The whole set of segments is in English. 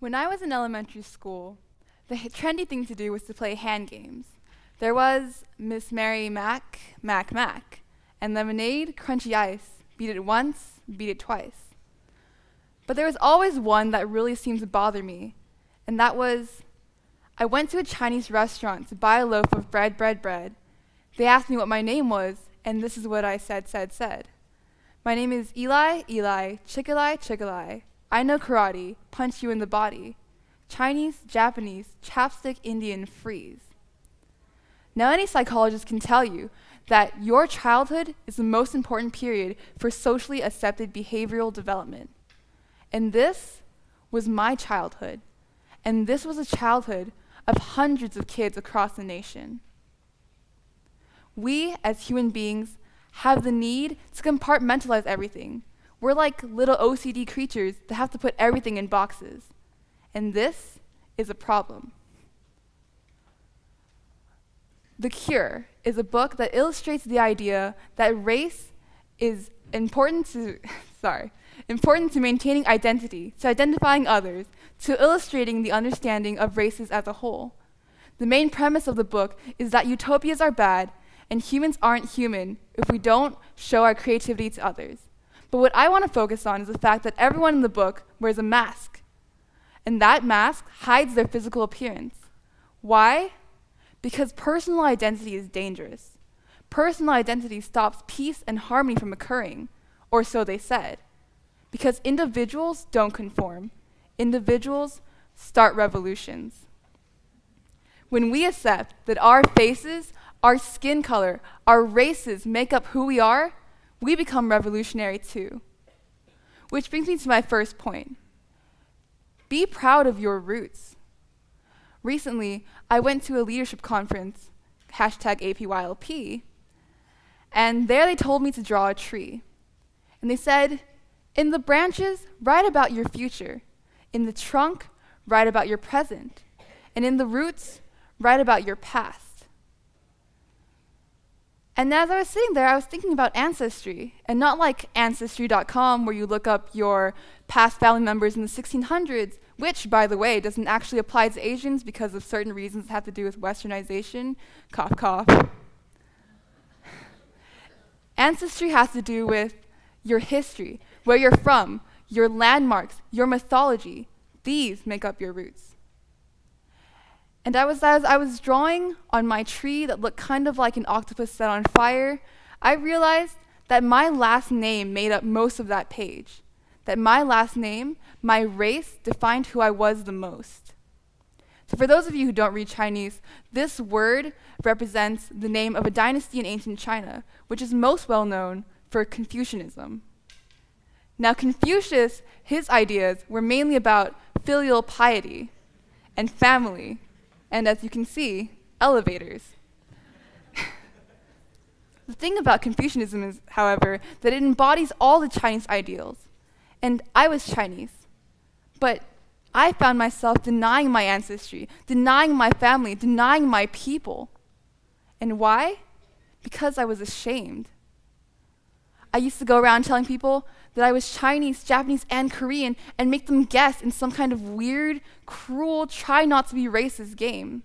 When I was in elementary school, the trendy thing to do was to play hand games. There was Miss Mary Mac, Mac, Mac, and lemonade, crunchy ice, beat it once, beat it twice. But there was always one that really seemed to bother me, and that was, I went to a Chinese restaurant to buy a loaf of bread. They asked me what my name was, and this is what I said. My name is Eli, Chick-a-lie. I know karate, punch you in the body. Chinese, Japanese, chapstick, Indian, freeze. Now any psychologist can tell you that your childhood is the most important period for socially accepted behavioral development. And this was my childhood. And this was a childhood of hundreds of kids across the nation. We, as human beings, have the need to compartmentalize everything. We're like little OCD creatures that have to put everything in boxes. And this is a problem. The Cure is a book that illustrates the idea that race is important to maintaining identity, to identifying others, to illustrating the understanding of races as a whole. The main premise of the book is that utopias are bad and humans aren't human if we don't show our creativity to others. But what I want to focus on is the fact that everyone in the book wears a mask, and that mask hides their physical appearance. Why? Because personal identity is dangerous. Personal identity stops peace and harmony from occurring, or so they said. Because individuals don't conform. Individuals start revolutions. When we accept that our faces, our skin color, our races make up who we are, we become revolutionary too. Which brings me to my first point. Be proud of your roots. Recently, I went to a leadership conference, #APYLP, and there they told me to draw a tree. And they said, in the branches, write about your future. In the trunk, write about your present. And in the roots, write about your past. And as I was sitting there, I was thinking about ancestry, and not like Ancestry.com where you look up your past family members in the 1600s, which, by the way, doesn't actually apply to Asians because of certain reasons that have to do with westernization. Cough, cough. Ancestry has to do with your history, where you're from, your landmarks, your mythology. These make up your roots. And as I was drawing on my tree that looked kind of like an octopus set on fire, I realized that my last name made up most of that page. That my last name, my race, defined who I was the most. So for those of you who don't read Chinese, this word represents the name of a dynasty in ancient China, which is most well known for Confucianism. Now Confucius, his ideas were mainly about filial piety and family, and as you can see, elevators. The thing about Confucianism is, however, that it embodies all the Chinese ideals. And I was Chinese, but I found myself denying my ancestry, denying my family, denying my people. And why? Because I was ashamed. I used to go around telling people that I was Chinese, Japanese, and Korean and make them guess in some kind of weird, cruel, try not to be racist game.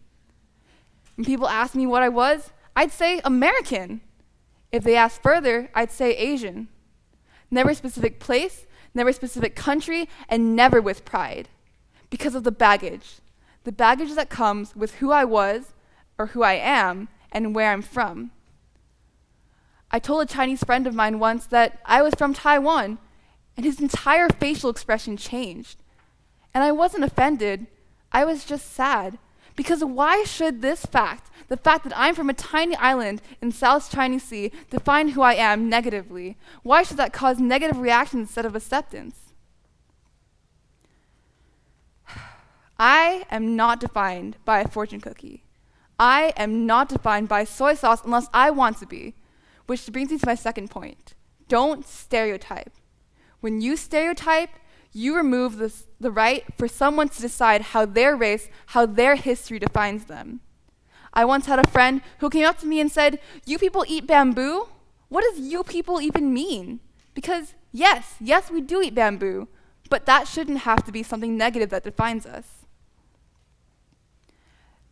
When people asked me what I was, I'd say American. If they asked further, I'd say Asian. Never a specific place, never a specific country, and never with pride. Because of the baggage that comes with who I was, or who I am, and where I'm from. I told a Chinese friend of mine once that I was from Taiwan, and his entire facial expression changed. And I wasn't offended, I was just sad. Because why should this fact, the fact that I'm from a tiny island in South China Sea, define who I am negatively? Why should that cause negative reactions instead of acceptance? I am not defined by a fortune cookie. I am not defined by soy sauce unless I want to be. Which brings me to my second point. Don't stereotype. When you stereotype, you remove the right for someone to decide how their race, how their history defines them. I once had a friend who came up to me and said, "You people eat bamboo? What does you people even mean?" Because yes, we do eat bamboo, But that shouldn't have to be something negative that defines us.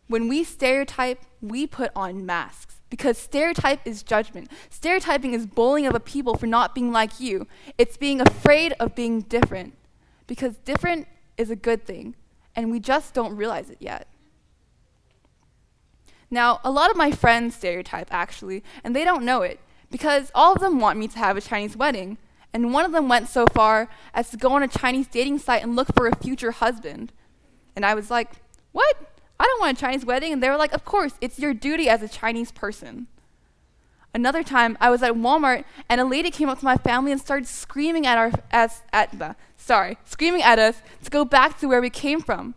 When we stereotype, we put on masks, because stereotype is judgment. Stereotyping is bullying of a people for not being like you. It's being afraid of being different, because different is a good thing, and we just don't realize it yet. Now, a lot of my friends stereotype, actually, and they don't know it, because all of them want me to have a Chinese wedding, and one of them went so far as to go on a Chinese dating site and look for a future husband. And I was like, what? I don't want a Chinese wedding. And they were like, of course, it's your duty as a Chinese person. Another time, I was at Walmart, and a lady came up to my family and started screaming screaming at us to go back to where we came from.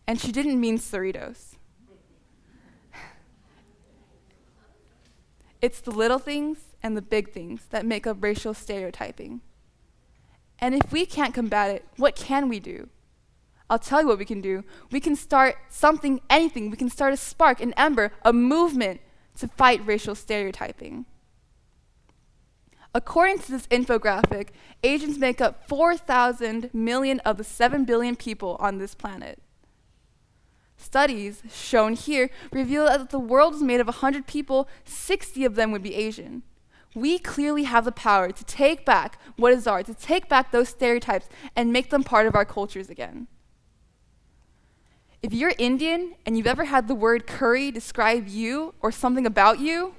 And she didn't mean Cerritos. It's the little things and the big things that make up racial stereotyping. And if we can't combat it, what can we do? I'll tell you what we can do. We can start something, anything. We can start a spark, an ember, a movement to fight racial stereotyping. According to this infographic, Asians make up 4,000 million of the 7 billion people on this planet. Studies, shown here, reveal that if the world was made of 100 people, 60 of them would be Asian. We clearly have the power to take back what is ours, to take back those stereotypes and make them part of our cultures again. If you're Indian and you've ever had the word curry describe you or something about you,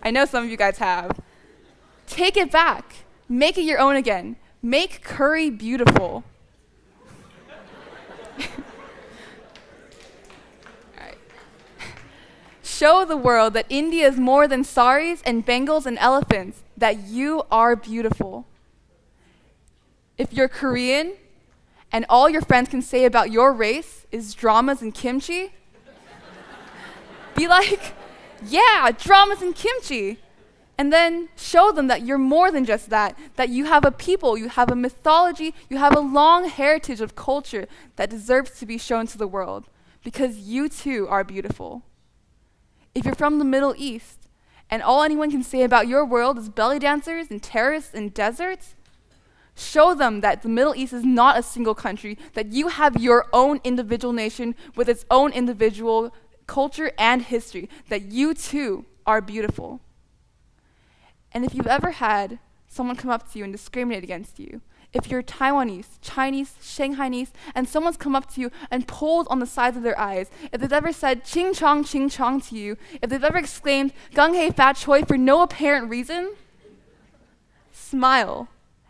I know some of you guys have, take it back. Make it your own again. Make curry beautiful. Show the world that India is more than saris and Bengals and elephants, that you are beautiful. If you're Korean and all your friends can say about your race is dramas and kimchi, be like, yeah, dramas and kimchi. And then show them that you're more than just that you have a people, you have a mythology, you have a long heritage of culture that deserves to be shown to the world, because you too are beautiful. If you're from the Middle East, and all anyone can say about your world is belly dancers and terrorists and deserts, show them that the Middle East is not a single country, that you have your own individual nation with its own individual culture and history, that you too are beautiful. And if you've ever had someone come up to you and discriminate against you, if you're Taiwanese, Chinese, Shanghainese, and someone's come up to you and pulled on the sides of their eyes, if they've ever said ching chong to you, if they've ever exclaimed gung hei fat choi for no apparent reason, smile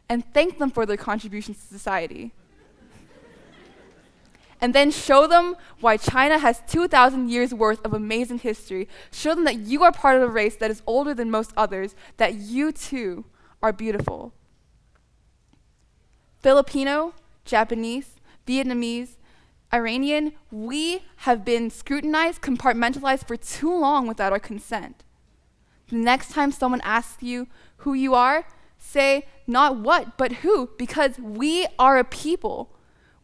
and thank them for their contributions to society. And then show them why China has 2,000 years worth of amazing history. Show them that you are part of a race that is older than most others, that you too are beautiful. Filipino, Japanese, Vietnamese, Iranian, we have been scrutinized, compartmentalized for too long without our consent. The next time someone asks you who you are, say not what, but who, because we are a people.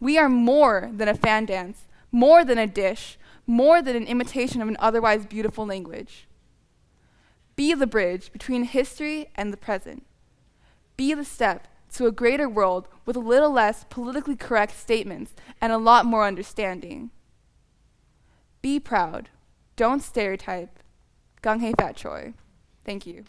We are more than a fan dance, more than a dish, more than an imitation of an otherwise beautiful language. Be the bridge between history and the present. Be the step to a greater world with a little less politically correct statements and a lot more understanding. Be proud. Don't stereotype. Gung hei fat choi. Thank you.